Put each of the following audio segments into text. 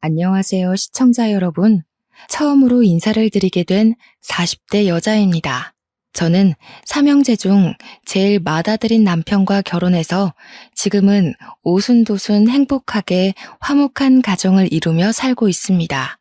안녕하세요, 시청자 여러분. 처음으로 인사를 드리게 된 40대 여자입니다. 저는 삼형제 중 제일 맏아들인 남편과 결혼해서 지금은 오순도순 행복하게 화목한 가정을 이루며 살고 있습니다.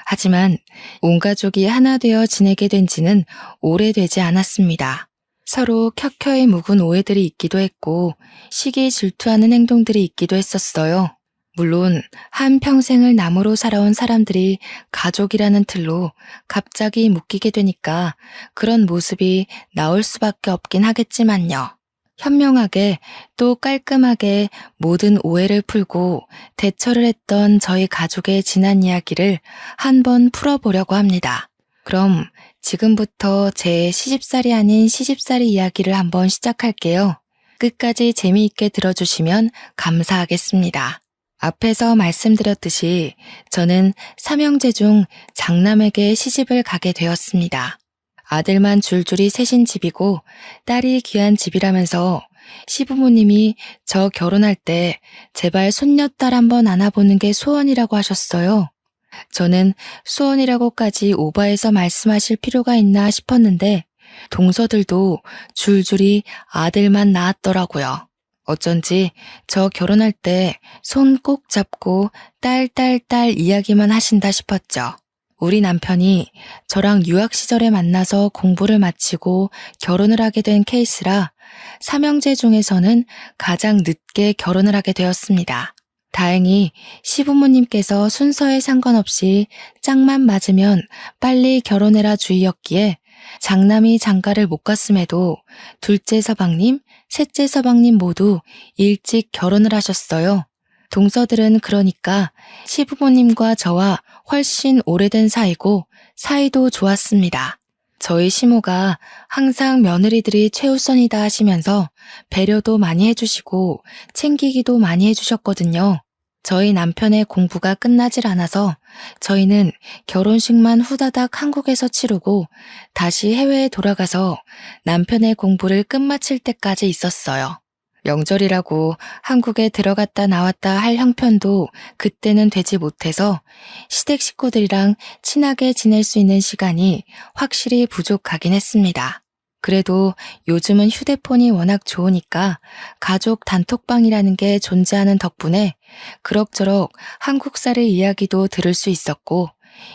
하지만 온 가족이 하나 되어 지내게 된 지는 오래되지 않았습니다. 서로 켜켜이 묵은 오해들이 있기도 했고 시기 질투하는 행동들이 있기도 했었어요. 물론 한평생을 남으로 살아온 사람들이 가족이라는 틀로 갑자기 묶이게 되니까 그런 모습이 나올 수밖에 없긴 하겠지만요. 현명하게 또 깔끔하게 모든 오해를 풀고 대처를 했던 저희 가족의 지난 이야기를 한번 풀어보려고 합니다. 그럼 지금부터 제 시집살이 아닌 시집살이 이야기를 한번 시작할게요. 끝까지 재미있게 들어주시면 감사하겠습니다. 앞에서 말씀드렸듯이 저는 삼형제 중 장남에게 시집을 가게 되었습니다. 아들만 줄줄이 셋인 집이고 딸이 귀한 집이라면서 시부모님이 저 결혼할 때 제발 손녀딸 한번 안아보는 게 소원이라고 하셨어요. 저는 소원이라고까지 오바해서 말씀하실 필요가 있나 싶었는데 동서들도 줄줄이 아들만 낳았더라고요. 어쩐지 저 결혼할 때 손 꼭 잡고 딸 이야기만 하신다 싶었죠. 우리 남편이 저랑 유학 시절에 만나서 공부를 마치고 결혼을 하게 된 케이스라 삼형제 중에서는 가장 늦게 결혼을 하게 되었습니다. 다행히 시부모님께서 순서에 상관없이 짝만 맞으면 빨리 결혼해라 주의였기에 장남이 장가를 못 갔음에도 둘째 서방님, 셋째 서방님 모두 일찍 결혼을 하셨어요. 동서들은 그러니까 시부모님과 저와 훨씬 오래된 사이고 사이도 좋았습니다. 저희 시모가 항상 며느리들이 최우선이다 하시면서 배려도 많이 해주시고 챙기기도 많이 해주셨거든요. 저희 남편의 공부가 끝나질 않아서 저희는 결혼식만 후다닥 한국에서 치르고 다시 해외에 돌아가서 남편의 공부를 끝마칠 때까지 있었어요. 명절이라고 한국에 들어갔다 나왔다 할 형편도 그때는 되지 못해서 시댁 식구들이랑 친하게 지낼 수 있는 시간이 확실히 부족하긴 했습니다. 그래도 요즘은 휴대폰이 워낙 좋으니까 가족 단톡방이라는 게 존재하는 덕분에 그럭저럭 한국살의 이야기도 들을 수 있었고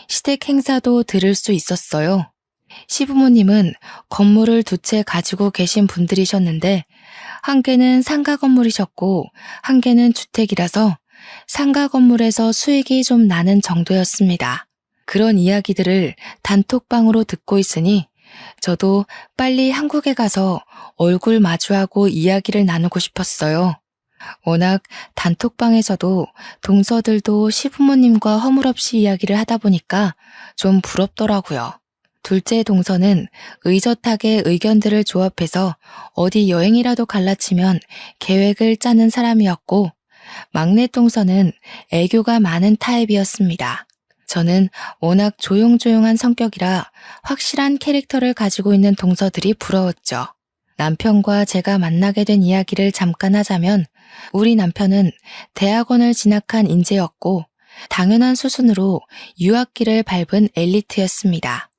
시댁 행사도 들을 수 있었어요. 시부모님은 건물을 두 채 가지고 계신 분들이셨는데 한 개는 상가 건물이셨고 한 개는 주택이라서 상가 건물에서 수익이 좀 나는 정도였습니다. 그런 이야기들을 단톡방으로 듣고 있으니 저도 빨리 한국에 가서 얼굴 마주하고 이야기를 나누고 싶었어요. 워낙 단톡방에서도 동서들도 시부모님과 허물없이 이야기를 하다 보니까 좀 부럽더라고요. 둘째 동서는 의젓하게 의견들을 조합해서 어디 여행이라도 갈라치면 계획을 짜는 사람이었고 막내 동서는 애교가 많은 타입이었습니다. 저는 워낙 조용조용한 성격이라 확실한 캐릭터를 가지고 있는 동서들이 부러웠죠. 남편과 제가 만나게 된 이야기를 잠깐 하자면 우리 남편은 대학원을 진학한 인재였고 당연한 수순으로 유학길을 밟은 엘리트였습니다.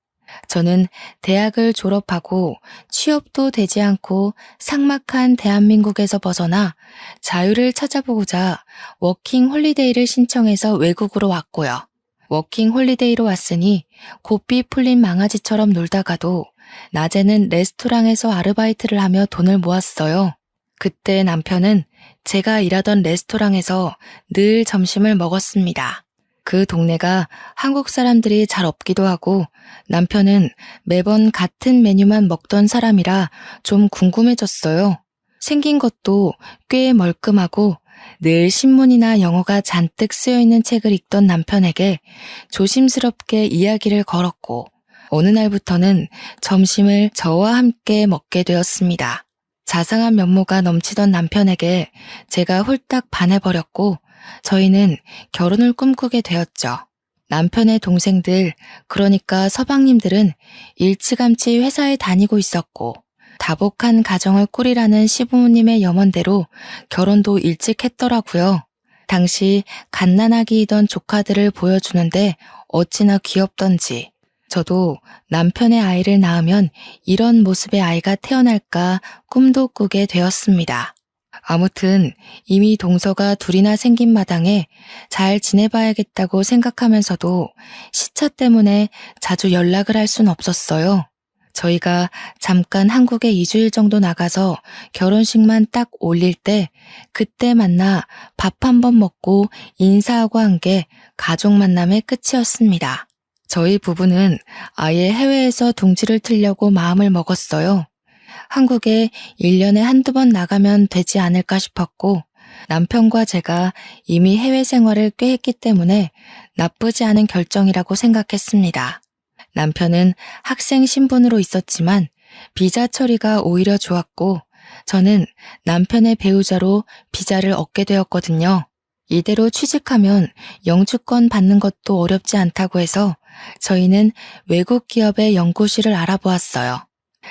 저는 대학을 졸업하고 취업도 되지 않고 삭막한 대한민국에서 벗어나 자유를 찾아보고자 워킹 홀리데이를 신청해서 외국으로 왔고요. 워킹 홀리데이로 왔으니 고삐 풀린 망아지처럼 놀다가도 낮에는 레스토랑에서 아르바이트를 하며 돈을 모았어요. 그때 남편은 제가 일하던 레스토랑에서 늘 점심을 먹었습니다. 그 동네가 한국 사람들이 잘 없기도 하고 남편은 매번 같은 메뉴만 먹던 사람이라 좀 궁금해졌어요. 생긴 것도 꽤 멀끔하고 늘 신문이나 영어가 잔뜩 쓰여있는 책을 읽던 남편에게 조심스럽게 이야기를 걸었고 어느 날부터는 점심을 저와 함께 먹게 되었습니다. 자상한 면모가 넘치던 남편에게 제가 홀딱 반해버렸고 저희는 결혼을 꿈꾸게 되었죠. 남편의 동생들, 그러니까 서방님들은 일찌감치 회사에 다니고 있었고 다복한 가정을 꾸리라는 시부모님의 염원대로 결혼도 일찍 했더라고요. 당시 갓난아기이던 조카들을 보여주는데 어찌나 귀엽던지. 저도 남편의 아이를 낳으면 이런 모습의 아이가 태어날까 꿈도 꾸게 되었습니다. 아무튼 이미 동서가 둘이나 생긴 마당에 잘 지내봐야겠다고 생각하면서도 시차 때문에 자주 연락을 할 순 없었어요. 저희가 잠깐 한국에 2주일 정도 나가서 결혼식만 딱 올릴 때 그때 만나 밥 한 번 먹고 인사하고 한 게 가족 만남의 끝이었습니다. 저희 부부는 아예 해외에서 둥지를 틀려고 마음을 먹었어요. 한국에 1년에 한두 번 나가면 되지 않을까 싶었고 남편과 제가 이미 해외 생활을 꽤 했기 때문에 나쁘지 않은 결정이라고 생각했습니다. 남편은 학생 신분으로 있었지만 비자 처리가 오히려 좋았고 저는 남편의 배우자로 비자를 얻게 되었거든요. 이대로 취직하면 영주권 받는 것도 어렵지 않다고 해서 저희는 외국 기업의 연구실을 알아보았어요.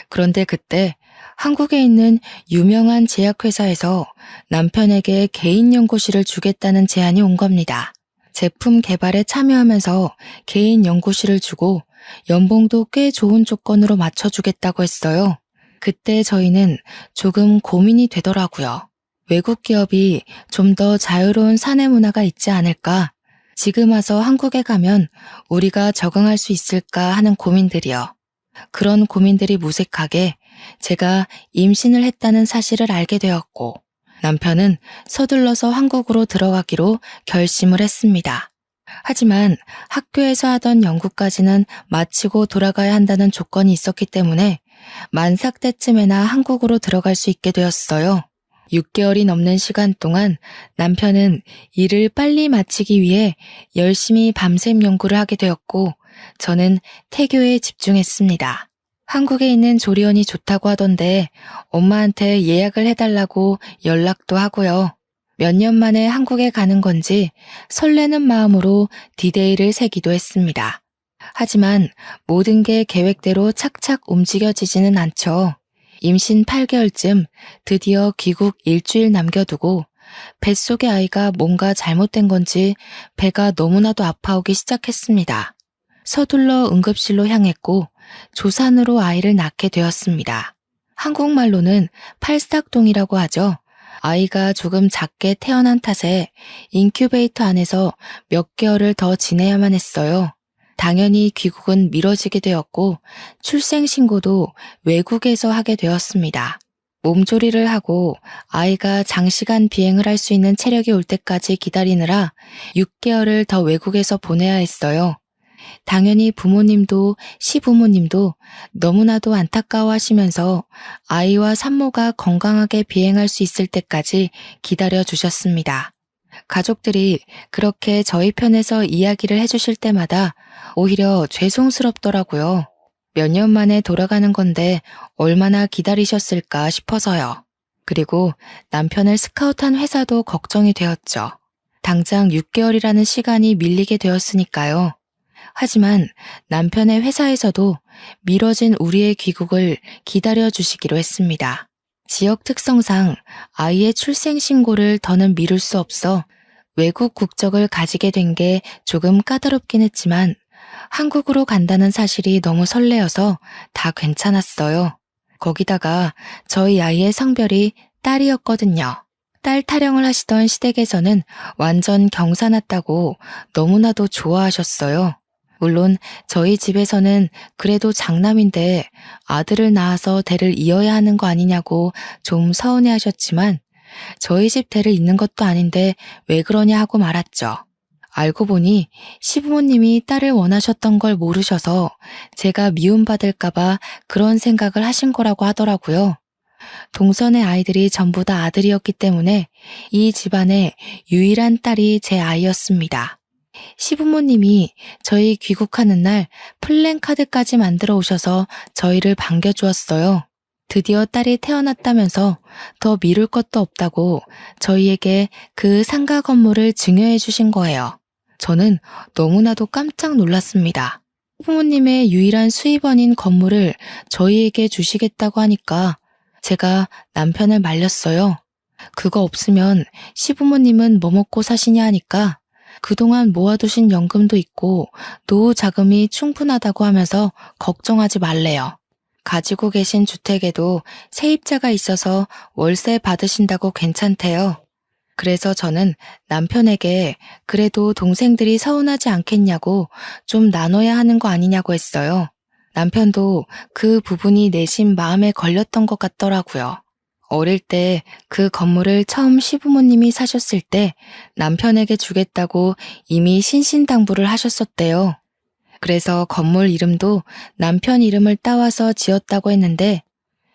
그런데 그때 한국에 있는 유명한 제약회사에서 남편에게 개인 연구실을 주겠다는 제안이 온 겁니다. 제품 개발에 참여하면서 개인 연구실을 주고 연봉도 꽤 좋은 조건으로 맞춰주겠다고 했어요. 그때 저희는 조금 고민이 되더라고요. 외국 기업이 좀 더 자유로운 사내 문화가 있지 않을까? 지금 와서 한국에 가면 우리가 적응할 수 있을까 하는 고민들이요. 그런 고민들이 무색하게 제가 임신을 했다는 사실을 알게 되었고 남편은 서둘러서 한국으로 들어가기로 결심을 했습니다. 하지만 학교에서 하던 연구까지는 마치고 돌아가야 한다는 조건이 있었기 때문에 만삭 때쯤에나 한국으로 들어갈 수 있게 되었어요. 6개월이 넘는 시간 동안 남편은 일을 빨리 마치기 위해 열심히 밤샘 연구를 하게 되었고 저는 태교에 집중했습니다. 한국에 있는 조리원이 좋다고 하던데 엄마한테 예약을 해달라고 연락도 하고요. 몇 년 만에 한국에 가는 건지 설레는 마음으로 디데이를 세기도 했습니다. 하지만 모든 게 계획대로 착착 움직여지지는 않죠. 임신 8개월쯤 드디어 귀국 일주일 남겨두고 뱃속의 아이가 뭔가 잘못된 건지 배가 너무나도 아파오기 시작했습니다. 서둘러 응급실로 향했고 조산으로 아이를 낳게 되었습니다. 한국말로는 팔싹동이라고 하죠. 아이가 조금 작게 태어난 탓에 인큐베이터 안에서 몇 개월을 더 지내야만 했어요. 당연히 귀국은 미뤄지게 되었고 출생신고도 외국에서 하게 되었습니다. 몸조리를 하고 아이가 장시간 비행을 할 수 있는 체력이 올 때까지 기다리느라 6개월을 더 외국에서 보내야 했어요. 당연히 부모님도 시부모님도 너무나도 안타까워하시면서 아이와 산모가 건강하게 비행할 수 있을 때까지 기다려 주셨습니다. 가족들이 그렇게 저희 편에서 이야기를 해주실 때마다 오히려 죄송스럽더라고요. 몇 년 만에 돌아가는 건데 얼마나 기다리셨을까 싶어서요. 그리고 남편을 스카우트한 회사도 걱정이 되었죠. 당장 6개월이라는 시간이 밀리게 되었으니까요. 하지만 남편의 회사에서도 미뤄진 우리의 귀국을 기다려 주시기로 했습니다. 지역 특성상 아이의 출생 신고를 더는 미룰 수 없어 외국 국적을 가지게 된 게 조금 까다롭긴 했지만 한국으로 간다는 사실이 너무 설레어서 다 괜찮았어요. 거기다가 저희 아이의 성별이 딸이었거든요. 딸 타령을 하시던 시댁에서는 완전 경사났다고 너무나도 좋아하셨어요. 물론 저희 집에서는 그래도 장남인데 아들을 낳아서 대를 이어야 하는 거 아니냐고 좀 서운해하셨지만 저희 집 대를 잇는 것도 아닌데 왜 그러냐 하고 말았죠. 알고 보니 시부모님이 딸을 원하셨던 걸 모르셔서 제가 미움받을까봐 그런 생각을 하신 거라고 하더라고요. 동선의 아이들이 전부 다 아들이었기 때문에 이 집안의 유일한 딸이 제 아이였습니다. 시부모님이 저희 귀국하는 날 플랜카드까지 만들어 오셔서 저희를 반겨주었어요. 드디어 딸이 태어났다면서 더 미룰 것도 없다고 저희에게 그 상가 건물을 증여해 주신 거예요. 저는 너무나도 깜짝 놀랐습니다. 부모님의 유일한 수입원인 건물을 저희에게 주시겠다고 하니까 제가 남편을 말렸어요. 그거 없으면 시부모님은 뭐 먹고 사시냐 하니까 그동안 모아두신 연금도 있고 노후 자금이 충분하다고 하면서 걱정하지 말래요. 가지고 계신 주택에도 세입자가 있어서 월세 받으신다고 괜찮대요. 그래서 저는 남편에게 그래도 동생들이 서운하지 않겠냐고 좀 나눠야 하는 거 아니냐고 했어요. 남편도 그 부분이 내심 마음에 걸렸던 것 같더라고요. 어릴 때 그 건물을 처음 시부모님이 사셨을 때 남편에게 주겠다고 이미 신신당부를 하셨었대요. 그래서 건물 이름도 남편 이름을 따와서 지었다고 했는데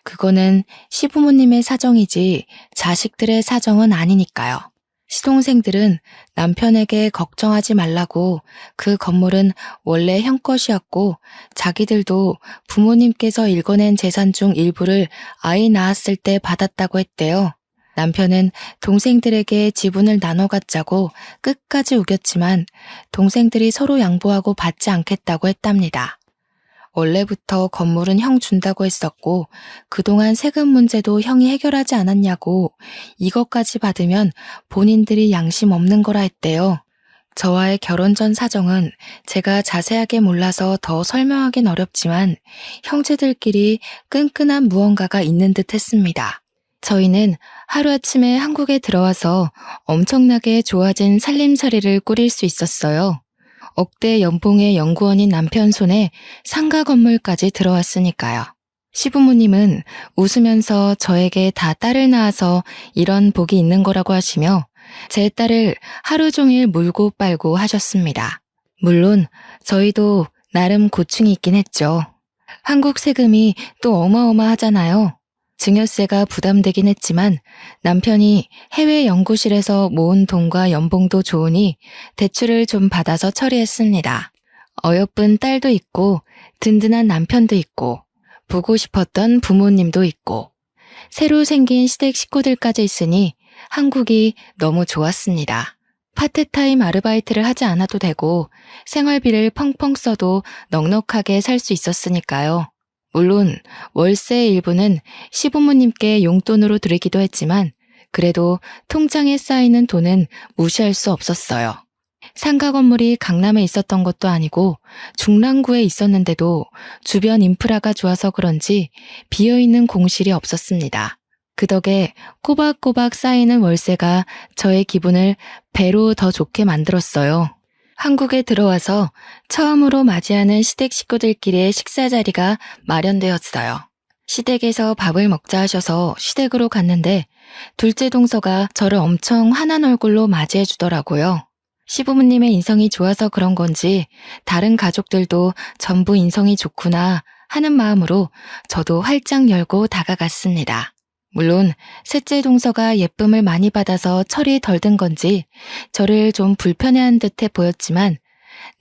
그거는 시부모님의 사정이지 자식들의 사정은 아니니까요. 시동생들은 남편에게 걱정하지 말라고 그 건물은 원래 형 것이었고 자기들도 부모님께서 일궈낸 재산 중 일부를 아이 낳았을 때 받았다고 했대요. 남편은 동생들에게 지분을 나눠 갖자고 끝까지 우겼지만 동생들이 서로 양보하고 받지 않겠다고 했답니다. 원래부터 건물은 형 준다고 했었고 그동안 세금 문제도 형이 해결하지 않았냐고 이것까지 받으면 본인들이 양심 없는 거라 했대요. 저와의 결혼 전 사정은 제가 자세하게 몰라서 더 설명하긴 어렵지만 형제들끼리 끈끈한 무언가가 있는 듯 했습니다. 저희는 하루아침에 한국에 들어와서 엄청나게 좋아진 살림살이를 꾸릴 수 있었어요. 억대 연봉의 연구원인 남편 손에 상가 건물까지 들어왔으니까요. 시부모님은 웃으면서 저에게 다 딸을 낳아서 이런 복이 있는 거라고 하시며 제 딸을 하루 종일 물고 빨고 하셨습니다. 물론 저희도 나름 고충이 있긴 했죠. 한국 세금이 또 어마어마하잖아요. 증여세가 부담되긴 했지만 남편이 해외 연구실에서 모은 돈과 연봉도 좋으니 대출을 좀 받아서 처리했습니다. 어여쁜 딸도 있고 든든한 남편도 있고 보고 싶었던 부모님도 있고 새로 생긴 시댁 식구들까지 있으니 한국이 너무 좋았습니다. 파트타임 아르바이트를 하지 않아도 되고 생활비를 펑펑 써도 넉넉하게 살 수 있었으니까요. 물론 월세의 일부는 시부모님께 용돈으로 드리기도 했지만 그래도 통장에 쌓이는 돈은 무시할 수 없었어요. 상가 건물이 강남에 있었던 것도 아니고 중랑구에 있었는데도 주변 인프라가 좋아서 그런지 비어있는 공실이 없었습니다. 그 덕에 꼬박꼬박 쌓이는 월세가 저의 기분을 배로 더 좋게 만들었어요. 한국에 들어와서 처음으로 맞이하는 시댁 식구들끼리의 식사 자리가 마련되었어요. 시댁에서 밥을 먹자 하셔서 시댁으로 갔는데 둘째 동서가 저를 엄청 환한 얼굴로 맞이해 주더라고요. 시부모님의 인성이 좋아서 그런 건지 다른 가족들도 전부 인성이 좋구나 하는 마음으로 저도 활짝 열고 다가갔습니다. 물론 셋째 동서가 예쁨을 많이 받아서 철이 덜 든 건지 저를 좀 불편해한 듯해 보였지만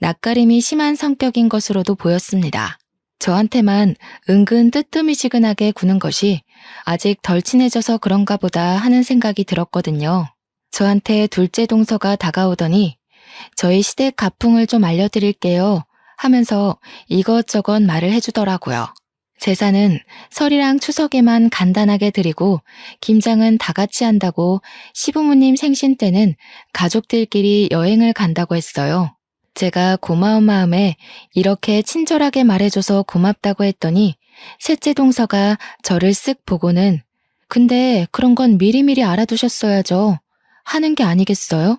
낯가림이 심한 성격인 것으로도 보였습니다. 저한테만 은근 뜨뜨미지근하게 구는 것이 아직 덜 친해져서 그런가 보다 하는 생각이 들었거든요. 저한테 둘째 동서가 다가오더니 저희 시댁 가풍을 좀 알려드릴게요 하면서 이것저것 말을 해주더라고요. 제사는 설이랑 추석에만 간단하게 드리고 김장은 다 같이 한다고 시부모님 생신 때는 가족들끼리 여행을 간다고 했어요. 제가 고마운 마음에 이렇게 친절하게 말해줘서 고맙다고 했더니 셋째 동서가 저를 쓱 보고는 근데 그런 건 미리미리 알아두셨어야죠 하는 게 아니겠어요?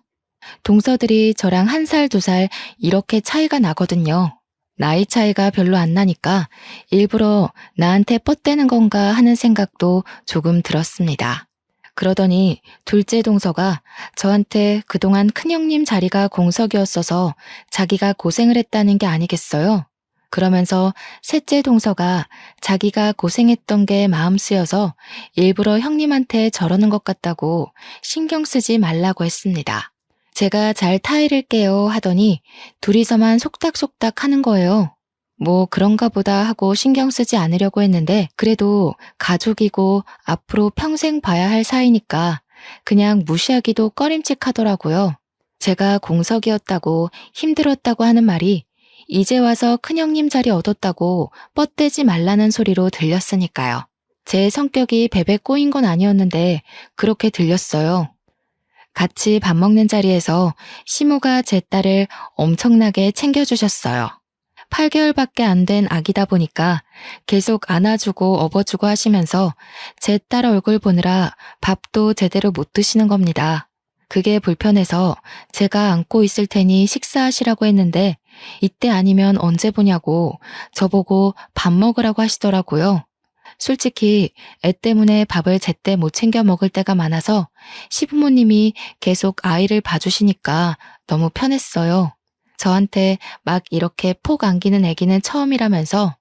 동서들이 저랑 1살, 2살 이렇게 차이가 나거든요. 나이 차이가 별로 안 나니까 일부러 나한테 뻗대는 건가 하는 생각도 조금 들었습니다. 그러더니 둘째 동서가 저한테 그동안 큰형님 자리가 공석이었어서 자기가 고생을 했다는 게 아니겠어요? 그러면서 셋째 동서가 자기가 고생했던 게 마음 쓰여서 일부러 형님한테 저러는 것 같다고 신경 쓰지 말라고 했습니다. 제가 잘 타이를게요 하더니 둘이서만 속닥속닥 하는 거예요. 뭐 그런가 보다 하고 신경 쓰지 않으려고 했는데 그래도 가족이고 앞으로 평생 봐야 할 사이니까 그냥 무시하기도 꺼림칙하더라고요. 제가 공석이었다고 힘들었다고 하는 말이 이제 와서 큰형님 자리 얻었다고 뻗대지 말라는 소리로 들렸으니까요. 제 성격이 베베 꼬인 건 아니었는데 그렇게 들렸어요. 같이 밥 먹는 자리에서 시모가 제 딸을 엄청나게 챙겨주셨어요. 8개월밖에 안 된 아기다 보니까 계속 안아주고 업어주고 하시면서 제 딸 얼굴 보느라 밥도 제대로 못 드시는 겁니다. 그게 불편해서 제가 안고 있을 테니 식사하시라고 했는데 이때 아니면 언제 보냐고 저보고 밥 먹으라고 하시더라고요. 솔직히 애 때문에 밥을 제때 못 챙겨 먹을 때가 많아서 시부모님이 계속 아이를 봐주시니까 너무 편했어요. 저한테 막 이렇게 폭 안기는 애기는 처음이라면서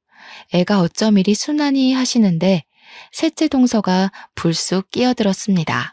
애가 어쩜 이리 순하니 하시는데 셋째 동서가 불쑥 끼어들었습니다.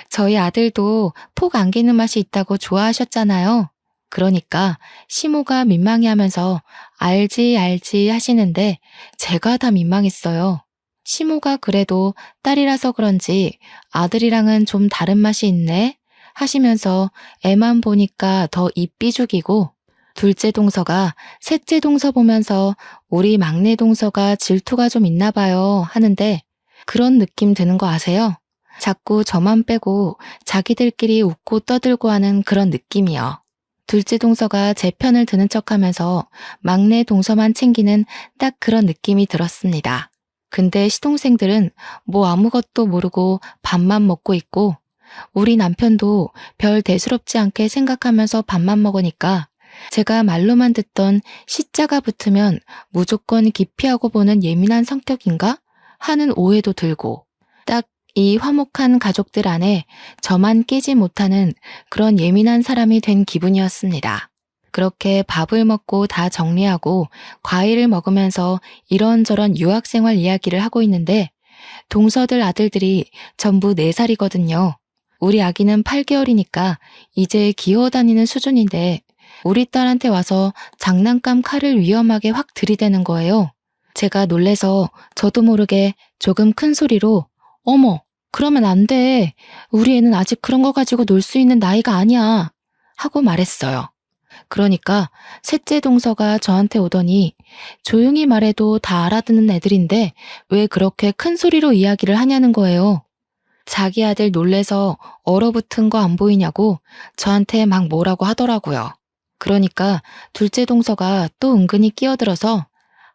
저희 아들도 폭 안기는 맛이 있다고 좋아하셨잖아요. 그러니까 시모가 민망해하면서 알지 알지 하시는데 제가 다 민망했어요. 시모가 그래도 딸이라서 그런지 아들이랑은 좀 다른 맛이 있네 하시면서 애만 보니까 더 입 삐죽이고 둘째 동서가 셋째 동서 보면서 우리 막내 동서가 질투가 좀 있나 봐요 하는데 그런 느낌 드는 거 아세요? 자꾸 저만 빼고 자기들끼리 웃고 떠들고 하는 그런 느낌이요. 둘째 동서가 제 편을 드는 척하면서 막내 동서만 챙기는 딱 그런 느낌이 들었습니다. 근데 시동생들은 뭐 아무것도 모르고 밥만 먹고 있고 우리 남편도 별 대수롭지 않게 생각하면서 밥만 먹으니까 제가 말로만 듣던 시자가 붙으면 무조건 기피하고 보는 예민한 성격인가 하는 오해도 들고 딱 이 화목한 가족들 안에 저만 끼지 못하는 그런 예민한 사람이 된 기분이었습니다. 그렇게 밥을 먹고 다 정리하고 과일을 먹으면서 이런저런 유학생활 이야기를 하고 있는데 동서들 아들들이 전부 4살이거든요. 우리 아기는 8개월이니까 이제 기어다니는 수준인데 우리 딸한테 와서 장난감 칼을 위험하게 확 들이대는 거예요. 제가 놀래서 저도 모르게 조금 큰 소리로 어머, 그러면 안 돼. 우리 애는 아직 그런 거 가지고 놀 수 있는 나이가 아니야. 하고 말했어요. 그러니까 셋째 동서가 저한테 오더니 조용히 말해도 다 알아듣는 애들인데 왜 그렇게 큰 소리로 이야기를 하냐는 거예요. 자기 아들 놀래서 얼어붙은 거 안 보이냐고 저한테 막 뭐라고 하더라고요. 그러니까 둘째 동서가 또 은근히 끼어들어서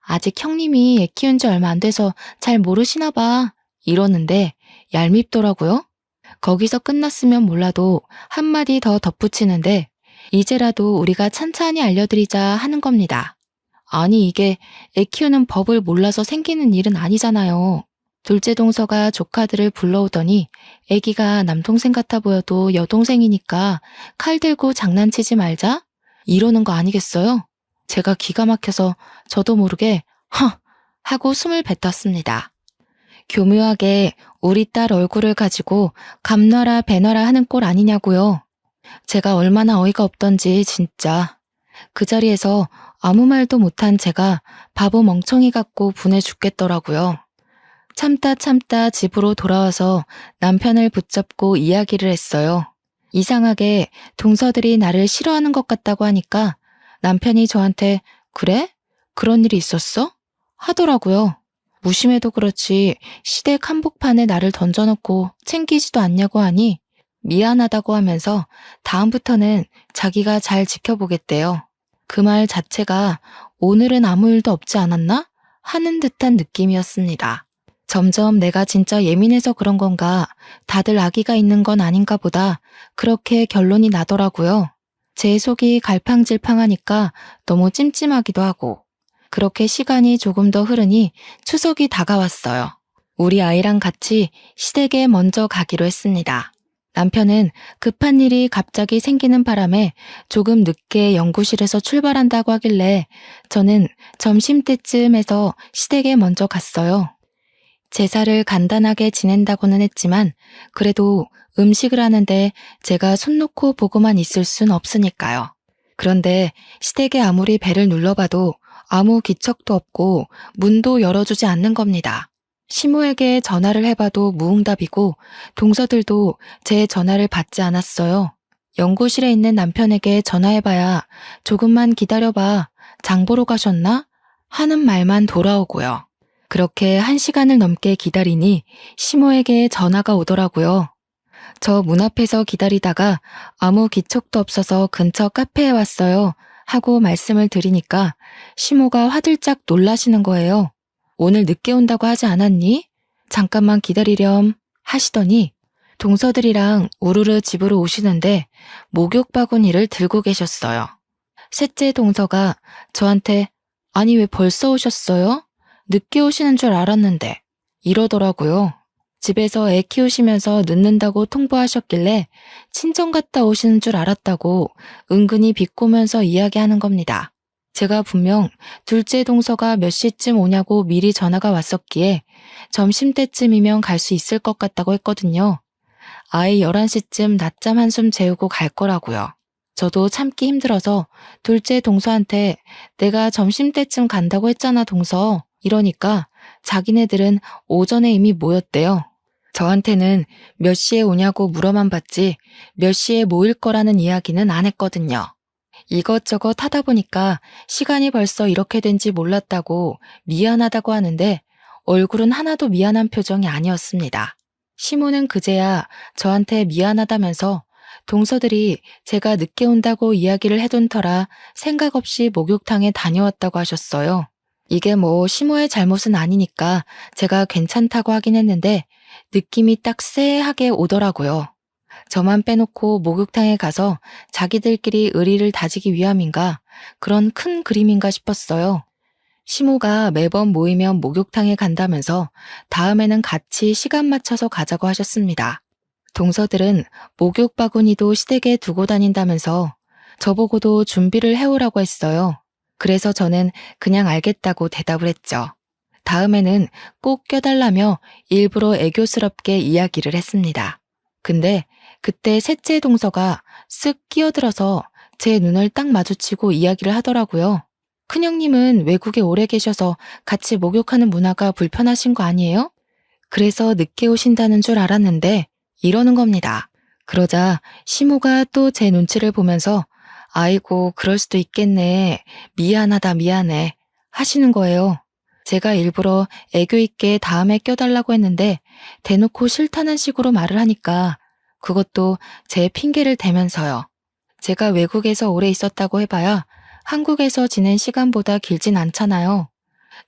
아직 형님이 애 키운 지 얼마 안 돼서 잘 모르시나 봐. 이러는데 얄밉더라고요. 거기서 끝났으면 몰라도 한마디 더 덧붙이는데 이제라도 우리가 찬찬히 알려드리자 하는 겁니다. 아니 이게 애 키우는 법을 몰라서 생기는 일은 아니잖아요. 둘째 동서가 조카들을 불러오더니 애기가 남동생 같아 보여도 여동생이니까 칼 들고 장난치지 말자? 이러는 거 아니겠어요? 제가 기가 막혀서 저도 모르게 허! 하고 숨을 뱉었습니다. 교묘하게 우리 딸 얼굴을 가지고 감놔라 배놔라 하는 꼴 아니냐고요. 제가 얼마나 어이가 없던지 진짜. 그 자리에서 아무 말도 못한 제가 바보 멍청이 같고 분해 죽겠더라고요. 참다 집으로 돌아와서 남편을 붙잡고 이야기를 했어요. 이상하게 동서들이 나를 싫어하는 것 같다고 하니까 남편이 저한테 그래? 그런 일이 있었어? 하더라고요. 무심해도 그렇지 시댁 한복판에 나를 던져놓고 챙기지도 않냐고 하니 미안하다고 하면서 다음부터는 자기가 잘 지켜보겠대요. 그 말 자체가 오늘은 아무 일도 없지 않았나? 하는 듯한 느낌이었습니다. 점점 내가 진짜 예민해서 그런 건가 다들 아기가 있는 건 아닌가 보다 그렇게 결론이 나더라고요. 제 속이 갈팡질팡하니까 너무 찜찜하기도 하고 그렇게 시간이 조금 더 흐르니 추석이 다가왔어요. 우리 아이랑 같이 시댁에 먼저 가기로 했습니다. 남편은 급한 일이 갑자기 생기는 바람에 조금 늦게 연구실에서 출발한다고 하길래 저는 점심때쯤에서 시댁에 먼저 갔어요. 제사를 간단하게 지낸다고는 했지만 그래도 음식을 하는데 제가 손 놓고 보고만 있을 순 없으니까요. 그런데 시댁에 아무리 배를 눌러봐도 아무 기척도 없고 문도 열어주지 않는 겁니다. 시모에게 전화를 해봐도 무응답이고 동서들도 제 전화를 받지 않았어요. 연구실에 있는 남편에게 전화해봐야 조금만 기다려봐. 장 보러 가셨나? 하는 말만 돌아오고요. 그렇게 1시간을 넘게 기다리니 시모에게 전화가 오더라고요. 저 문 앞에서 기다리다가 아무 기척도 없어서 근처 카페에 왔어요. 하고 말씀을 드리니까 시모가 화들짝 놀라시는 거예요. 오늘 늦게 온다고 하지 않았니? 잠깐만 기다리렴 하시더니 동서들이랑 우르르 집으로 오시는데 목욕 바구니를 들고 계셨어요. 셋째 동서가 저한테 아니 왜 벌써 오셨어요? 늦게 오시는 줄 알았는데 이러더라고요. 집에서 애 키우시면서 늦는다고 통보하셨길래 친정 갔다 오시는 줄 알았다고 은근히 비꼬면서 이야기하는 겁니다. 제가 분명 둘째 동서가 몇 시쯤 오냐고 미리 전화가 왔었기에 점심때쯤이면 갈 수 있을 것 같다고 했거든요. 아이 11시쯤 낮잠 한숨 재우고 갈 거라고요. 저도 참기 힘들어서 둘째 동서한테 내가 점심때쯤 간다고 했잖아 동서 이러니까 자기네들은 오전에 이미 모였대요. 저한테는 몇 시에 오냐고 물어만 봤지 몇 시에 모일 거라는 이야기는 안 했거든요. 이것저것 하다 보니까 시간이 벌써 이렇게 된지 몰랐다고 미안하다고 하는데 얼굴은 하나도 미안한 표정이 아니었습니다. 시모는 그제야 저한테 미안하다면서 동서들이 제가 늦게 온다고 이야기를 해둔 터라 생각 없이 목욕탕에 다녀왔다고 하셨어요. 이게 뭐 시모의 잘못은 아니니까 제가 괜찮다고 하긴 했는데 느낌이 딱 쎄하게 오더라고요. 저만 빼놓고 목욕탕에 가서 자기들끼리 의리를 다지기 위함인가 그런 큰 그림인가 싶었어요. 시모가 매번 모이면 목욕탕에 간다면서 다음에는 같이 시간 맞춰서 가자고 하셨습니다. 동서들은 목욕 바구니도 시댁에 두고 다닌다면서 저보고도 준비를 해오라고 했어요. 그래서 저는 그냥 알겠다고 대답을 했죠. 다음에는 꼭 껴달라며 일부러 애교스럽게 이야기를 했습니다. 근데 그때 셋째 동서가 쓱 끼어들어서 제 눈을 딱 마주치고 이야기를 하더라고요. 큰형님은 외국에 오래 계셔서 같이 목욕하는 문화가 불편하신 거 아니에요? 그래서 늦게 오신다는 줄 알았는데 이러는 겁니다. 그러자 시모가 또 제 눈치를 보면서 아이고 그럴 수도 있겠네. 미안하다 미안해 하시는 거예요. 제가 일부러 애교 있게 다음에 껴달라고 했는데 대놓고 싫다는 식으로 말을 하니까 그것도 제 핑계를 대면서요. 제가 외국에서 오래 있었다고 해봐야 한국에서 지낸 시간보다 길진 않잖아요.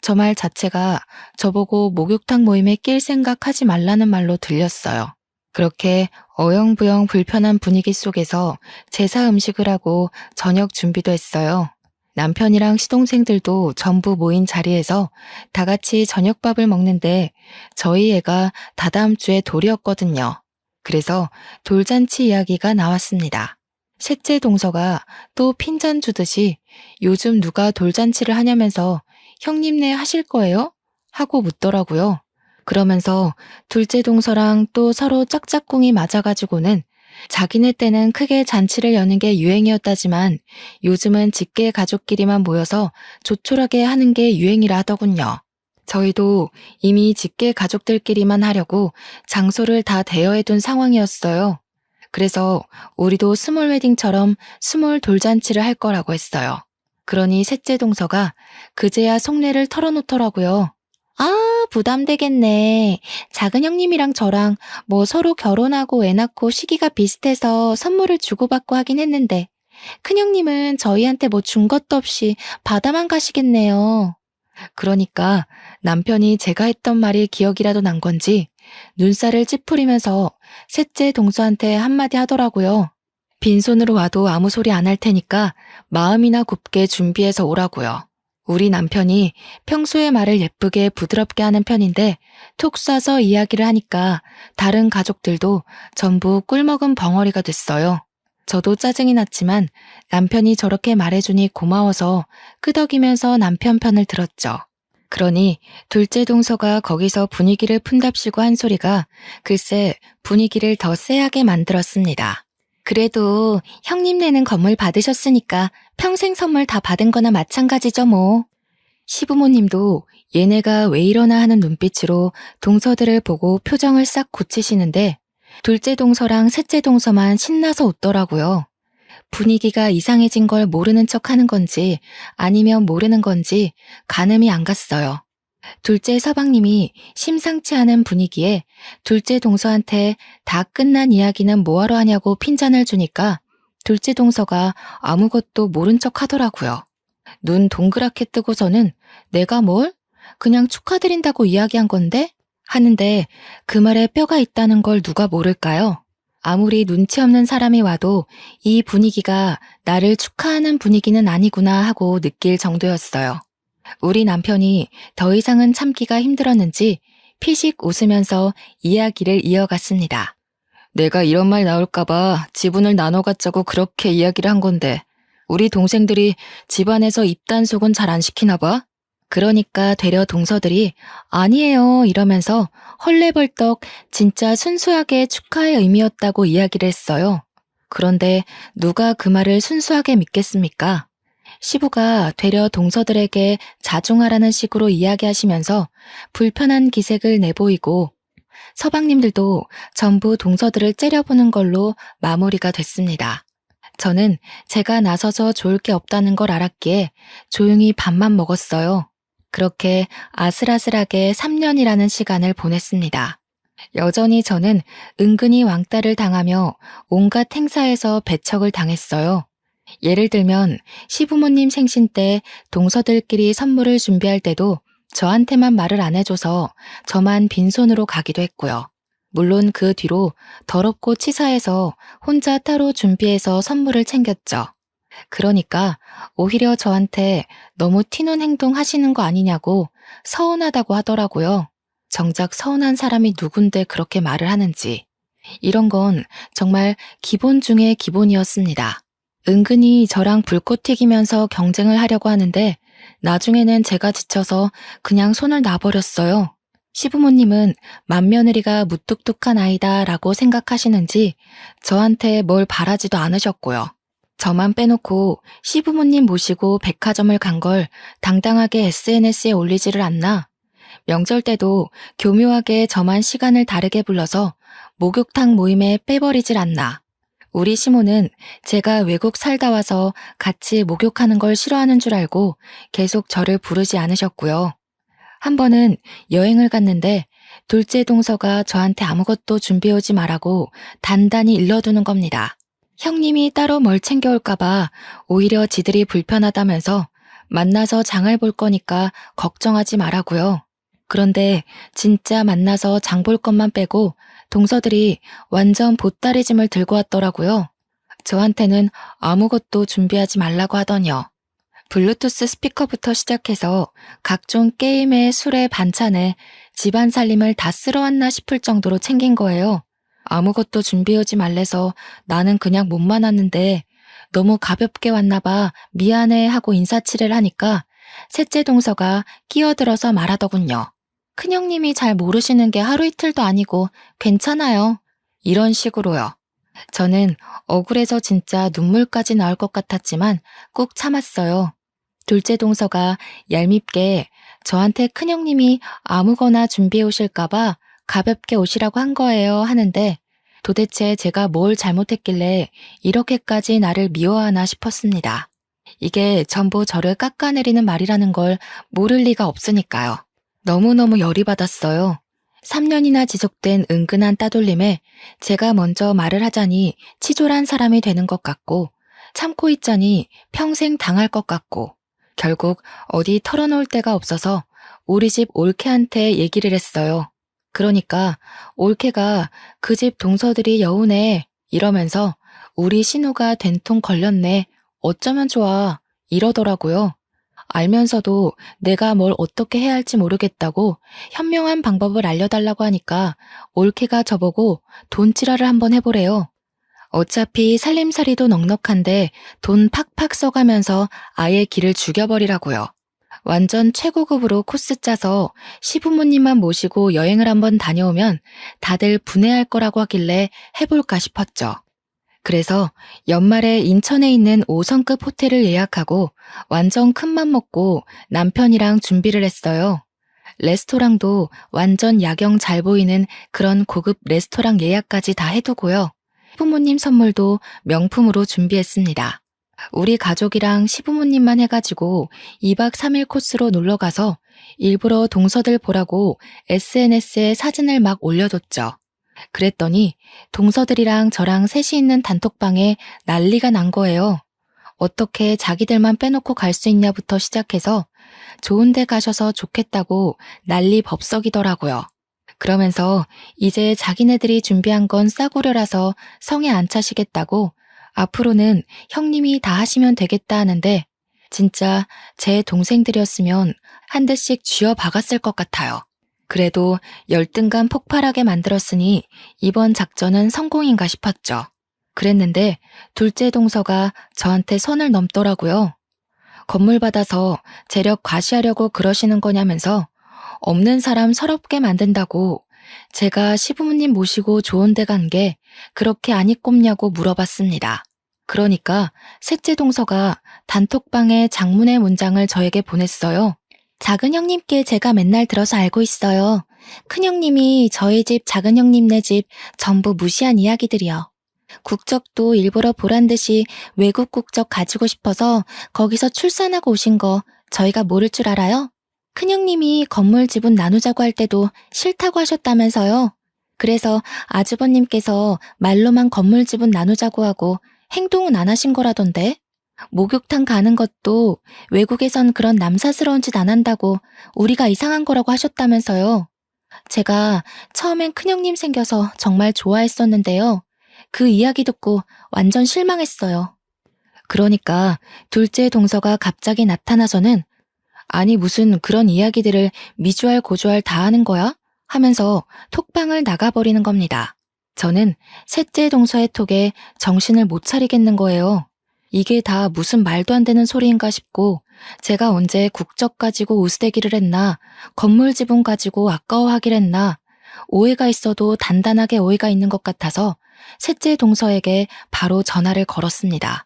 저 말 자체가 저보고 목욕탕 모임에 낄 생각하지 말라는 말로 들렸어요. 그렇게 어영부영 불편한 분위기 속에서 제사 음식을 하고 저녁 준비도 했어요. 남편이랑 시동생들도 전부 모인 자리에서 다 같이 저녁밥을 먹는데 저희 애가 다다음 주에 돌이었거든요. 그래서 돌잔치 이야기가 나왔습니다. 셋째 동서가 또 핀잔 주듯이 요즘 누가 돌잔치를 하냐면서 형님네 하실 거예요? 하고 묻더라고요. 그러면서 둘째 동서랑 또 서로 짝짝꿍이 맞아가지고는 자기네 때는 크게 잔치를 여는 게 유행이었다지만 요즘은 직계 가족끼리만 모여서 조촐하게 하는 게 유행이라 하더군요. 저희도 이미 직계 가족들끼리만 하려고 장소를 다 대여해둔 상황이었어요. 그래서 우리도 스몰 웨딩처럼 스몰 돌잔치를 할 거라고 했어요. 그러니 셋째 동서가 그제야 속내를 털어놓더라고요. 아, 부담되겠네. 작은 형님이랑 저랑 뭐 서로 결혼하고 애 낳고 시기가 비슷해서 선물을 주고받고 하긴 했는데 큰 형님은 저희한테 뭐 준 것도 없이 받아만 가시겠네요. 그러니까 남편이 제가 했던 말이 기억이라도 난 건지 눈살을 찌푸리면서 셋째 동서한테 한마디 하더라고요. 빈손으로 와도 아무 소리 안 할 테니까 마음이나 곱게 준비해서 오라고요. 우리 남편이 평소에 말을 예쁘게 부드럽게 하는 편인데 톡 쏴서 이야기를 하니까 다른 가족들도 전부 꿀먹은 벙어리가 됐어요. 저도 짜증이 났지만 남편이 저렇게 말해주니 고마워서 끄덕이면서 남편 편을 들었죠. 그러니 둘째 동서가 거기서 분위기를 푼답시고 한 소리가 글쎄 분위기를 더 쎄하게 만들었습니다. 그래도 형님네는 건물 받으셨으니까 평생 선물 다 받은 거나 마찬가지죠 뭐. 시부모님도 얘네가 왜 이러나 하는 눈빛으로 동서들을 보고 표정을 싹 고치시는데 둘째 동서랑 셋째 동서만 신나서 웃더라고요. 분위기가 이상해진 걸 모르는 척 하는 건지 아니면 모르는 건지 가늠이 안 갔어요. 둘째 서방님이 심상치 않은 분위기에 둘째 동서한테 다 끝난 이야기는 뭐하러 하냐고 핀잔을 주니까 둘째 동서가 아무것도 모른 척 하더라고요. 눈 동그랗게 뜨고서는 내가 뭘? 그냥 축하드린다고 이야기한 건데? 하는데 그 말에 뼈가 있다는 걸 누가 모를까요? 아무리 눈치 없는 사람이 와도 이 분위기가 나를 축하하는 분위기는 아니구나 하고 느낄 정도였어요. 우리 남편이 더 이상은 참기가 힘들었는지 피식 웃으면서 이야기를 이어갔습니다. 내가 이런 말 나올까봐 지분을 나눠 갖자고 그렇게 이야기를 한 건데 우리 동생들이 집안에서 입단속은 잘 안 시키나 봐? 그러니까 되려 동서들이 아니에요 이러면서 헐레벌떡 진짜 순수하게 축하의 의미였다고 이야기를 했어요. 그런데 누가 그 말을 순수하게 믿겠습니까? 시부가 되려 동서들에게 자중하라는 식으로 이야기하시면서 불편한 기색을 내보이고 서방님들도 전부 동서들을 째려보는 걸로 마무리가 됐습니다. 저는 제가 나서서 좋을 게 없다는 걸 알았기에 조용히 밥만 먹었어요. 그렇게 아슬아슬하게 3년이라는 시간을 보냈습니다. 여전히 저는 은근히 왕따를 당하며 온갖 행사에서 배척을 당했어요. 예를 들면 시부모님 생신 때 동서들끼리 선물을 준비할 때도 저한테만 말을 안 해줘서 저만 빈손으로 가기도 했고요. 물론 그 뒤로 더럽고 치사해서 혼자 따로 준비해서 선물을 챙겼죠. 그러니까 오히려 저한테 너무 튀는 행동 하시는 거 아니냐고 서운하다고 하더라고요. 정작 서운한 사람이 누군데 그렇게 말을 하는지. 이런 건 정말 기본 중에 기본이었습니다. 은근히 저랑 불꽃 튀기면서 경쟁을 하려고 하는데 나중에는 제가 지쳐서 그냥 손을 놔버렸어요. 시부모님은 맏며느리가 무뚝뚝한 아이다 라고 생각하시는지 저한테 뭘 바라지도 않으셨고요. 저만 빼놓고 시부모님 모시고 백화점을 간 걸 당당하게 SNS에 올리지를 않나? 명절 때도 교묘하게 저만 시간을 다르게 불러서 목욕탕 모임에 빼버리질 않나? 우리 시모는 제가 외국 살다 와서 같이 목욕하는 걸 싫어하는 줄 알고 계속 저를 부르지 않으셨고요. 한 번은 여행을 갔는데 둘째 동서가 저한테 아무것도 준비해오지 말라고 단단히 일러두는 겁니다. 형님이 따로 뭘 챙겨올까봐 오히려 지들이 불편하다면서 만나서 장을 볼 거니까 걱정하지 말라고요. 그런데 진짜 만나서 장 볼 것만 빼고 동서들이 완전 보따리짐을 들고 왔더라고요. 저한테는 아무것도 준비하지 말라고 하더니요. 블루투스 스피커부터 시작해서 각종 게임에 술에 반찬에 집안 살림을 다 쓸어왔나 싶을 정도로 챙긴 거예요. 아무것도 준비하지 말래서 나는 그냥 몸만 왔는데 너무 가볍게 왔나 봐 미안해 하고 인사치레를 하니까 셋째 동서가 끼어들어서 말하더군요. 큰형님이 잘 모르시는 게 하루 이틀도 아니고 괜찮아요. 이런 식으로요. 저는 억울해서 진짜 눈물까지 나올 것 같았지만 꾹 참았어요. 둘째 동서가 얄밉게 저한테 큰형님이 아무거나 준비해 오실까봐 가볍게 오시라고 한 거예요 하는데 도대체 제가 뭘 잘못했길래 이렇게까지 나를 미워하나 싶었습니다. 이게 전부 저를 깎아내리는 말이라는 걸 모를 리가 없으니까요. 너무너무 열이 받았어요. 3년이나 지속된 은근한 따돌림에 제가 먼저 말을 하자니 치졸한 사람이 되는 것 같고 참고 있자니 평생 당할 것 같고 결국 어디 털어놓을 데가 없어서 우리 집 올케한테 얘기를 했어요. 그러니까 올케가 그 집 동서들이 여우네 이러면서 우리 신우가 된통 걸렸네 어쩌면 좋아 이러더라고요. 알면서도 내가 뭘 어떻게 해야 할지 모르겠다고 현명한 방법을 알려달라고 하니까 올케가 저보고 돈지랄을 한번 해보래요. 어차피 살림살이도 넉넉한데 돈 팍팍 써가면서 아예 길을 죽여버리라고요. 완전 최고급으로 코스 짜서 시부모님만 모시고 여행을 한번 다녀오면 다들 분해할 거라고 하길래 해볼까 싶었죠. 그래서 연말에 인천에 있는 5성급 호텔을 예약하고 완전 큰맘 먹고 남편이랑 준비를 했어요. 레스토랑도 완전 야경 잘 보이는 그런 고급 레스토랑 예약까지 다 해두고요. 시부모님 선물도 명품으로 준비했습니다. 우리 가족이랑 시부모님만 해가지고 2박 3일 코스로 놀러가서 일부러 동서들 보라고 SNS에 사진을 막 올려뒀죠. 그랬더니 동서들이랑 저랑 셋이 있는 단톡방에 난리가 난 거예요. 어떻게 자기들만 빼놓고 갈 수 있냐부터 시작해서 좋은 데 가셔서 좋겠다고 난리 법석이더라고요. 그러면서 이제 자기네들이 준비한 건 싸구려라서 성에 안 차시겠다고 앞으로는 형님이 다 하시면 되겠다 하는데 진짜 제 동생들이었으면 한 대씩 쥐어 박았을 것 같아요. 그래도 열등감 폭발하게 만들었으니 이번 작전은 성공인가 싶었죠. 그랬는데 둘째 동서가 저한테 선을 넘더라고요. 건물 받아서 재력 과시하려고 그러시는 거냐면서 없는 사람 서럽게 만든다고 제가 시부모님 모시고 좋은 데 간 게 그렇게 안이 꼽냐고 물어봤습니다. 그러니까 셋째 동서가 단톡방에 장문의 문장을 저에게 보냈어요. 작은 형님께 제가 맨날 들어서 알고 있어요. 큰 형님이 저희 집, 작은 형님네 집 전부 무시한 이야기들이요. 국적도 일부러 보란 듯이 외국 국적 가지고 싶어서 거기서 출산하고 오신 거 저희가 모를 줄 알아요? 큰형님이 건물 지분 나누자고 할 때도 싫다고 하셨다면서요. 그래서 아주버님께서 말로만 건물 지분 나누자고 하고 행동은 안 하신 거라던데. 목욕탕 가는 것도 외국에선 그런 남사스러운 짓 안 한다고 우리가 이상한 거라고 하셨다면서요. 제가 처음엔 큰형님 생겨서 정말 좋아했었는데요. 그 이야기 듣고 완전 실망했어요. 그러니까 둘째 동서가 갑자기 나타나서는 아니 무슨 그런 이야기들을 미주알 고주알 다 하는 거야? 하면서 톡방을 나가버리는 겁니다. 저는 셋째 동서의 톡에 정신을 못 차리겠는 거예요. 이게 다 무슨 말도 안 되는 소리인가 싶고 제가 언제 국적 가지고 우스대기를 했나 건물 지분 가지고 아까워하길 했나 오해가 있어도 단단하게 오해가 있는 것 같아서 셋째 동서에게 바로 전화를 걸었습니다.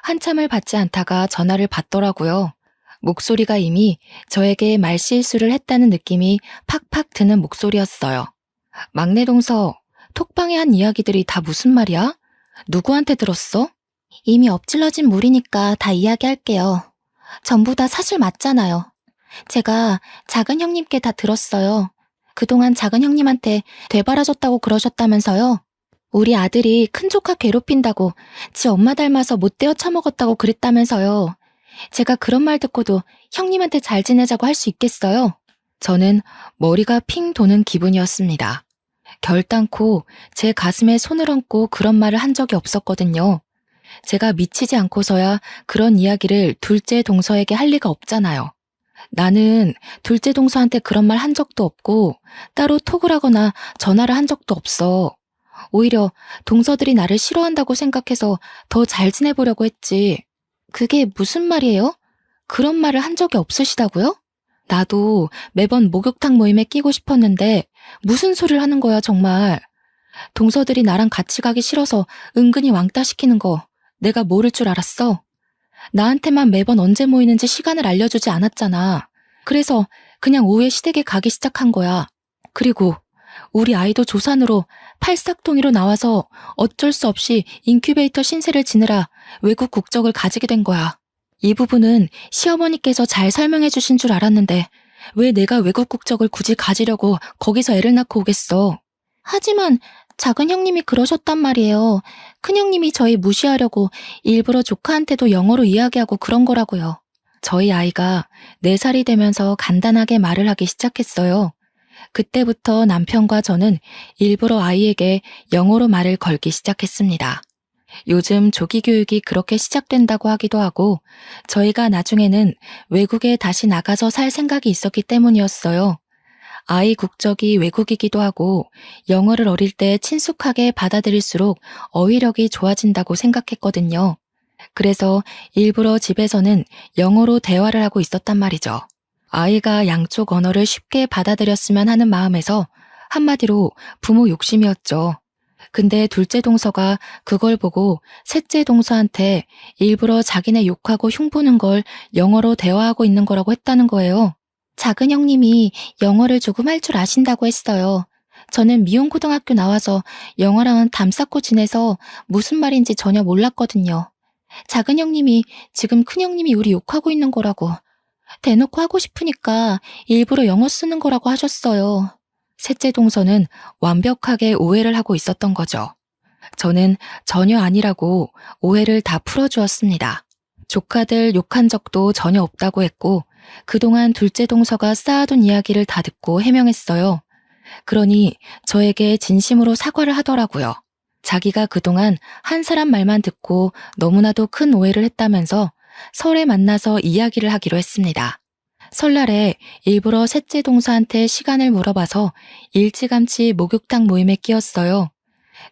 한참을 받지 않다가 전화를 받더라고요. 목소리가 이미 저에게 말실수를 했다는 느낌이 팍팍 드는 목소리였어요. 막내 동서, 톡방에 한 이야기들이 다 무슨 말이야? 누구한테 들었어? 이미 엎질러진 물이니까 다 이야기할게요. 전부 다 사실 맞잖아요. 제가 작은 형님께 다 들었어요. 그동안 작은 형님한테 되바라졌다고 그러셨다면서요. 우리 아들이 큰 조카 괴롭힌다고 지 엄마 닮아서 못되어 처먹었다고 그랬다면서요. 제가 그런 말 듣고도 형님한테 잘 지내자고 할 수 있겠어요? 저는 머리가 핑 도는 기분이었습니다. 결단코 제 가슴에 손을 얹고 그런 말을 한 적이 없었거든요. 제가 미치지 않고서야 그런 이야기를 둘째 동서에게 할 리가 없잖아요. 나는 둘째 동서한테 그런 말 한 적도 없고 따로 톡을 하거나 전화를 한 적도 없어. 오히려 동서들이 나를 싫어한다고 생각해서 더 잘 지내보려고 했지. 그게 무슨 말이에요? 그런 말을 한 적이 없으시다고요? 나도 매번 목욕탕 모임에 끼고 싶었는데 무슨 소리를 하는 거야 정말. 동서들이 나랑 같이 가기 싫어서 은근히 왕따 시키는 거 내가 모를 줄 알았어? 나한테만 매번 언제 모이는지 시간을 알려주지 않았잖아. 그래서 그냥 오후에 시댁에 가기 시작한 거야. 그리고 우리 아이도 조산으로 팔싹동이로 나와서 어쩔 수 없이 인큐베이터 신세를 지느라 외국 국적을 가지게 된 거야. 이 부분은 시어머니께서 잘 설명해 주신 줄 알았는데 왜 내가 외국 국적을 굳이 가지려고 거기서 애를 낳고 오겠어. 하지만 작은 형님이 그러셨단 말이에요. 큰 형님이 저희 무시하려고 일부러 조카한테도 영어로 이야기하고 그런 거라고요. 저희 아이가 4살이 되면서 간단하게 말을 하기 시작했어요. 그때부터 남편과 저는 일부러 아이에게 영어로 말을 걸기 시작했습니다. 요즘 조기 교육이 그렇게 시작된다고 하기도 하고 저희가 나중에는 외국에 다시 나가서 살 생각이 있었기 때문이었어요. 아이 국적이 외국이기도 하고 영어를 어릴 때 친숙하게 받아들일수록 어휘력이 좋아진다고 생각했거든요. 그래서 일부러 집에서는 영어로 대화를 하고 있었단 말이죠. 아이가 양쪽 언어를 쉽게 받아들였으면 하는 마음에서 한마디로 부모 욕심이었죠. 근데 둘째 동서가 그걸 보고 셋째 동서한테 일부러 자기네 욕하고 흉보는 걸 영어로 대화하고 있는 거라고 했다는 거예요. 작은 형님이 영어를 조금 할 줄 아신다고 했어요. 저는 미용고등학교 나와서 영어랑은 담쌓고 지내서 무슨 말인지 전혀 몰랐거든요. 작은 형님이 지금 큰 형님이 우리 욕하고 있는 거라고. 대놓고 하고 싶으니까 일부러 영어 쓰는 거라고 하셨어요. 셋째 동서는 완벽하게 오해를 하고 있었던 거죠. 저는 전혀 아니라고 오해를 다 풀어주었습니다. 조카들 욕한 적도 전혀 없다고 했고 그동안 둘째 동서가 쌓아둔 이야기를 다 듣고 해명했어요. 그러니 저에게 진심으로 사과를 하더라고요. 자기가 그동안 한 사람 말만 듣고 너무나도 큰 오해를 했다면서 설에 만나서 이야기를 하기로 했습니다. 설날에 일부러 셋째 동서한테 시간을 물어봐서 일찌감치 목욕탕 모임에 끼었어요.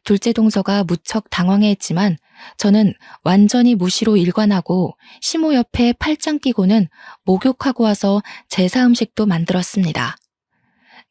둘째 동서가 무척 당황해했지만 저는 완전히 무시로 일관하고 시모 옆에 팔짱 끼고는 목욕하고 와서 제사 음식도 만들었습니다.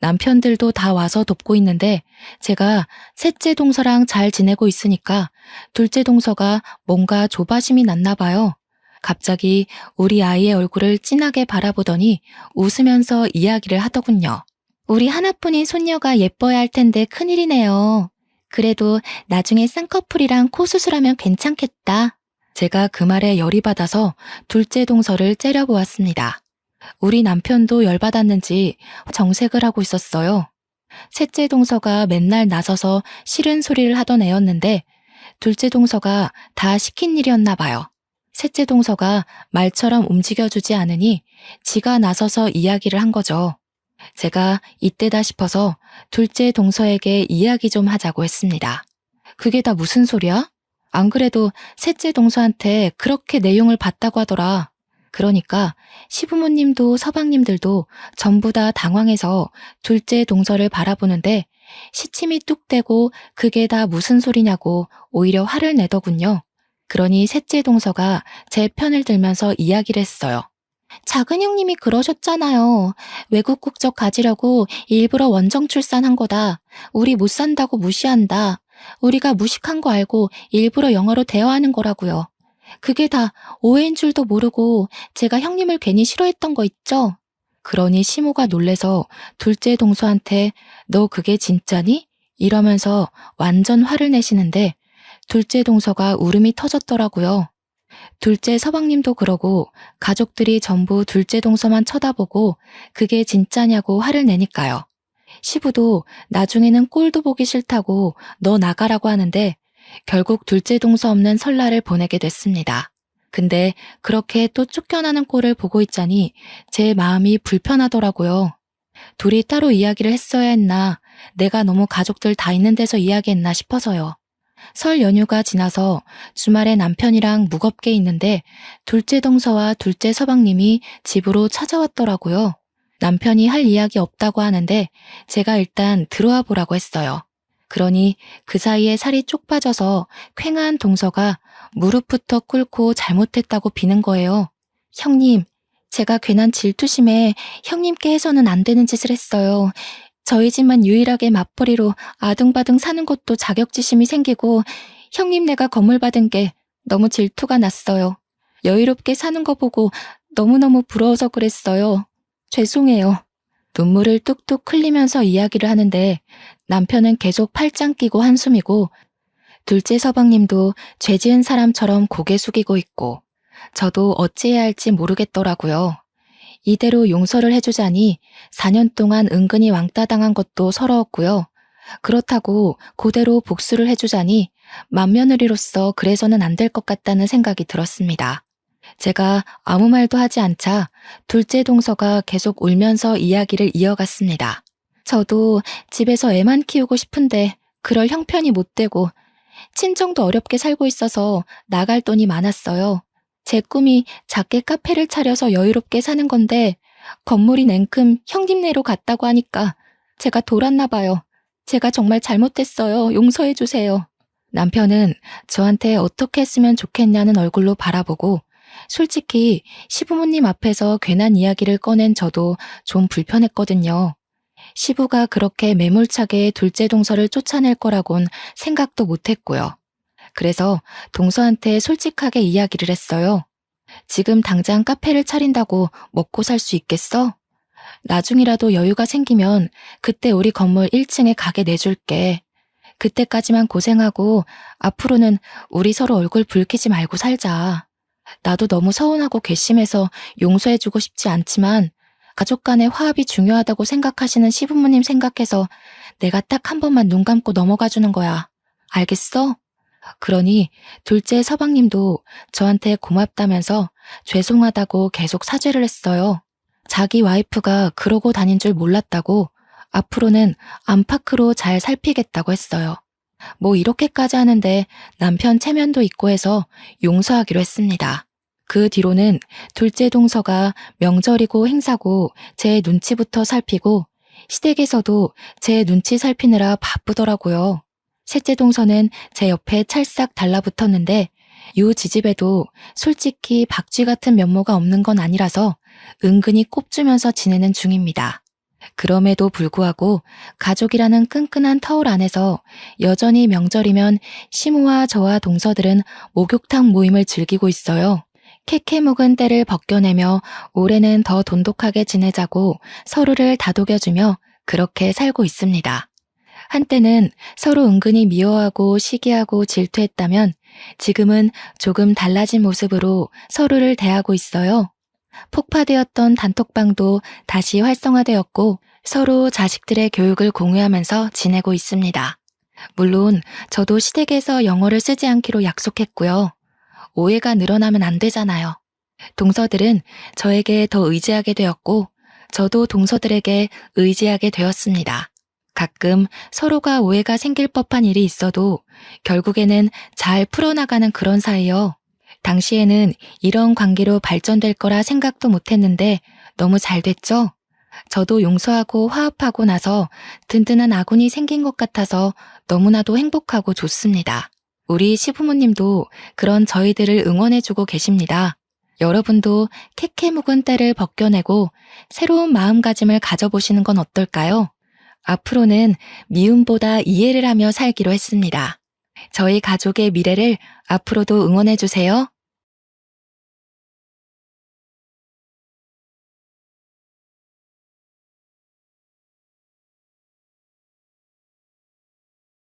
남편들도 다 와서 돕고 있는데 제가 셋째 동서랑 잘 지내고 있으니까 둘째 동서가 뭔가 조바심이 났나 봐요. 갑자기 우리 아이의 얼굴을 진하게 바라보더니 웃으면서 이야기를 하더군요. 우리 하나뿐인 손녀가 예뻐야 할 텐데 큰일이네요. 그래도 나중에 쌍꺼풀이랑 코 수술하면 괜찮겠다. 제가 그 말에 열이 받아서 둘째 동서를 째려보았습니다. 우리 남편도 열받았는지 정색을 하고 있었어요. 셋째 동서가 맨날 나서서 싫은 소리를 하던 애였는데 둘째 동서가 다 시킨 일이었나 봐요. 셋째 동서가 말처럼 움직여주지 않으니 지가 나서서 이야기를 한 거죠. 제가 이때다 싶어서 둘째 동서에게 이야기 좀 하자고 했습니다. 그게 다 무슨 소리야? 안 그래도 셋째 동서한테 그렇게 내용을 봤다고 하더라. 그러니까 시부모님도 서방님들도 전부 다 당황해서 둘째 동서를 바라보는데 시침이 뚝 떼고 그게 다 무슨 소리냐고 오히려 화를 내더군요. 그러니 셋째 동서가 제 편을 들면서 이야기를 했어요. 작은 형님이 그러셨잖아요. 외국 국적 가지려고 일부러 원정 출산한 거다. 우리 못 산다고 무시한다. 우리가 무식한 거 알고 일부러 영어로 대화하는 거라고요. 그게 다 오해인 줄도 모르고 제가 형님을 괜히 싫어했던 거 있죠? 그러니 시모가 놀래서 둘째 동서한테 너 그게 진짜니? 이러면서 완전 화를 내시는데 둘째 동서가 울음이 터졌더라고요. 둘째 서방님도 그러고 가족들이 전부 둘째 동서만 쳐다보고 그게 진짜냐고 화를 내니까요. 시부도 나중에는 꼴도 보기 싫다고 너 나가라고 하는데 결국 둘째 동서 없는 설날을 보내게 됐습니다. 근데 그렇게 또 쫓겨나는 꼴을 보고 있자니 제 마음이 불편하더라고요. 둘이 따로 이야기를 했어야 했나, 내가 너무 가족들 다 있는 데서 이야기했나 싶어서요. 설 연휴가 지나서 주말에 남편이랑 무겁게 있는데 둘째 동서와 둘째 서방님이 집으로 찾아왔더라고요. 남편이 할 이야기 없다고 하는데 제가 일단 들어와 보라고 했어요. 그러니 그 사이에 살이 쪽 빠져서 퀭한 동서가 무릎부터 꿇고 잘못했다고 비는 거예요. 형님, 제가 괜한 질투심에 형님께 해서는 안 되는 짓을 했어요. 저희 집만 유일하게 맞벌이로 아등바등 사는 것도 자격지심이 생기고 형님 네가 건물 받은 게 너무 질투가 났어요. 여유롭게 사는 거 보고 너무너무 부러워서 그랬어요. 죄송해요. 눈물을 뚝뚝 흘리면서 이야기를 하는데 남편은 계속 팔짱 끼고 한숨이고 둘째 서방님도 죄 지은 사람처럼 고개 숙이고 있고 저도 어찌해야 할지 모르겠더라고요. 이대로 용서를 해주자니 4년 동안 은근히 왕따 당한 것도 서러웠고요. 그렇다고 그대로 복수를 해주자니 맏며느리로서 그래서는 안 될 것 같다는 생각이 들었습니다. 제가 아무 말도 하지 않자 둘째 동서가 계속 울면서 이야기를 이어갔습니다. 저도 집에서 애만 키우고 싶은데 그럴 형편이 못 되고 친정도 어렵게 살고 있어서 나갈 돈이 많았어요. 제 꿈이 작게 카페를 차려서 여유롭게 사는 건데 건물이 냉큼 형님네로 갔다고 하니까 제가 돌았나 봐요. 제가 정말 잘못했어요. 용서해 주세요. 남편은 저한테 어떻게 했으면 좋겠냐는 얼굴로 바라보고 솔직히 시부모님 앞에서 괜한 이야기를 꺼낸 저도 좀 불편했거든요. 시부가 그렇게 매몰차게 둘째 동서를 쫓아낼 거라곤 생각도 못했고요. 그래서 동서한테 솔직하게 이야기를 했어요. 지금 당장 카페를 차린다고 먹고 살 수 있겠어? 나중이라도 여유가 생기면 그때 우리 건물 1층에 가게 내줄게. 그때까지만 고생하고 앞으로는 우리 서로 얼굴 붉히지 말고 살자. 나도 너무 서운하고 괘씸해서 용서해주고 싶지 않지만 가족 간의 화합이 중요하다고 생각하시는 시부모님 생각해서 내가 딱 한 번만 눈 감고 넘어가주는 거야. 알겠어? 그러니 둘째 서방님도 저한테 고맙다면서 죄송하다고 계속 사죄를 했어요. 자기 와이프가 그러고 다닌 줄 몰랐다고 앞으로는 안팎으로 잘 살피겠다고 했어요. 뭐 이렇게까지 하는데 남편 체면도 있고 해서 용서하기로 했습니다. 그 뒤로는 둘째 동서가 명절이고 행사고 제 눈치부터 살피고 시댁에서도 제 눈치 살피느라 바쁘더라고요. 셋째 동서는 제 옆에 찰싹 달라붙었는데 요 지집에도 솔직히 박쥐 같은 면모가 없는 건 아니라서 은근히 꼽주면서 지내는 중입니다. 그럼에도 불구하고 가족이라는 끈끈한 터울 안에서 여전히 명절이면 시모와 저와 동서들은 목욕탕 모임을 즐기고 있어요. 캐캐 묵은 때를 벗겨내며 올해는 더 돈독하게 지내자고 서로를 다독여주며 그렇게 살고 있습니다. 한때는 서로 은근히 미워하고 시기하고 질투했다면 지금은 조금 달라진 모습으로 서로를 대하고 있어요. 폭파되었던 단톡방도 다시 활성화되었고 서로 자식들의 교육을 공유하면서 지내고 있습니다. 물론 저도 시댁에서 영어를 쓰지 않기로 약속했고요. 오해가 늘어나면 안 되잖아요. 동서들은 저에게 더 의지하게 되었고 저도 동서들에게 의지하게 되었습니다. 가끔 서로가 오해가 생길 법한 일이 있어도 결국에는 잘 풀어나가는 그런 사이요. 당시에는 이런 관계로 발전될 거라 생각도 못했는데 너무 잘 됐죠? 저도 용서하고 화합하고 나서 든든한 아군이 생긴 것 같아서 너무나도 행복하고 좋습니다. 우리 시부모님도 그런 저희들을 응원해주고 계십니다. 여러분도 캐캐 묵은 때를 벗겨내고 새로운 마음가짐을 가져보시는 건 어떨까요? 앞으로는 미움보다 이해를 하며 살기로 했습니다. 저희 가족의 미래를 앞으로도 응원해주세요.